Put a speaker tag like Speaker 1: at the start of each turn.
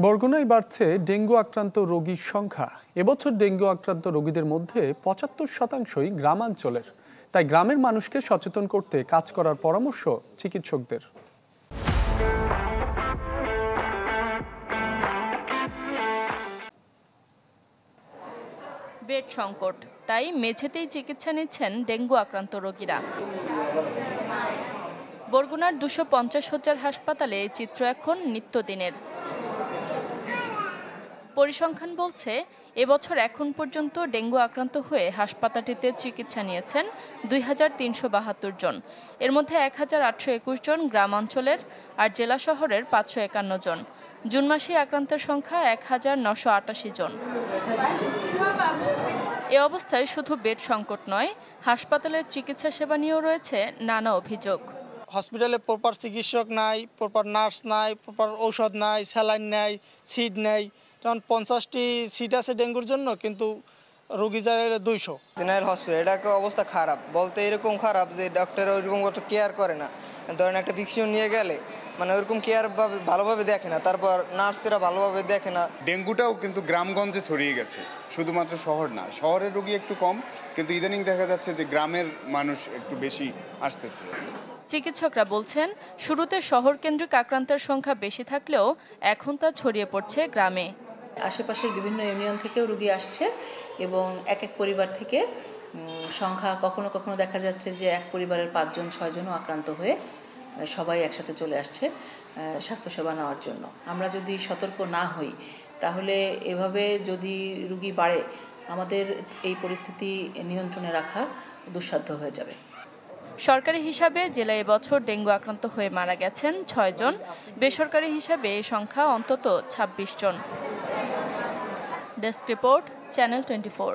Speaker 1: বরগুনায় বাড়ছে ডেঙ্গু আক্রান্ত রোগীর সংখ্যা। এবছর ডেঙ্গু আক্রান্ত রোগীদের মধ্যে ৭৫%ই গ্রামাঞ্চলের। তাই গ্রামের মানুষকে সচেতন করতে কাজ করার পরামর্শ চিকিৎসকদের।
Speaker 2: বেড সংকট, তাই মেঝেতেই চিকিৎসা নিচ্ছেন ডেঙ্গু আক্রান্ত রোগীরা। বরগুনার ২৫০ শয্যার হাসপাতালে এই চিত্র এখন নিত্যদিনের। পরিসংখ্যান বলছে, এবছর এখন পর্যন্ত ডেঙ্গু আক্রান্ত হয়ে হাসপাতালটিতে চিকিৎসা নিয়েছেন ২৩৭২ জন। এর মধ্যে ১৮২১ জন গ্রামাঞ্চলের আর জেলা শহরের ৫৫১ জন। জুন মাসে আক্রান্তের সংখ্যা ১৯৮৮ জন। এ অবস্থায় শুধু বেড সংকট নয়, হাসপাতালের চিকিৎসা সেবা নিয়েও রয়েছে নানা অভিযোগ।
Speaker 3: হসপিটালে প্রপার চিকিৎসক নাই, প্রপার নার্স নাই, প্রপার ঔষধ নাই, স্যালাইন নাই, সিট নেই। যেমন ৫০টি সিট আছে ডেঙ্গুর জন্য, কিন্তু রোগী যায় ২০০।
Speaker 4: জেনারেল হসপিটাল এটাকে অবস্থা খারাপ বলতে এরকম খারাপ যে ডক্টর ওইরকম কেয়ার করে না। ধরেন একটা ভিকসিন নিয়ে গেলে মানে ওইরকম কেয়ার ভালোভাবে দেখে না, তারপর নার্সেরা ভালোভাবে দেখে না।
Speaker 5: ডেঙ্গুটাও কিন্তু গ্রামগঞ্জে ছড়িয়ে গেছে, শুধুমাত্র শহর না। শহরের রোগী একটু কম, কিন্তু ইদানিং দেখা যাচ্ছে যে গ্রামের মানুষ একটু বেশি আসতেছে।
Speaker 2: চিকিৎসকরা বলছেন, শুরুতে শহর কেন্দ্রিক আক্রান্তের সংখ্যা বেশি থাকলেও এখন তা ছড়িয়ে পড়ছে গ্রামে।
Speaker 6: আশেপাশের বিভিন্ন ইউনিয়ন থেকেও রোগী আসছে এবং এক এক পরিবার থেকে সংখ্যা কখনো কখনো দেখা যাচ্ছে যে এক পরিবারের ৫ জন ৬ জনও আক্রান্ত হয়ে সবাই একসাথে চলে আসছে স্বাস্থ্যসেবা নেওয়ার জন্য। আমরা যদি সতর্ক না হই তাহলে এভাবে যদি রোগী বাড়ে, আমাদের এই পরিস্থিতি নিয়ন্ত্রণে রাখা দুঃসাধ্য হয়ে যাবে।
Speaker 2: সরকারি হিসাবে জেলায় এবছর ডেঙ্গু আক্রান্ত হয়ে মারা গেছেন ৬ জন। বেসরকারি হিসাবে এই সংখ্যা অন্তত ২৬ জন। Desk report, channel 24।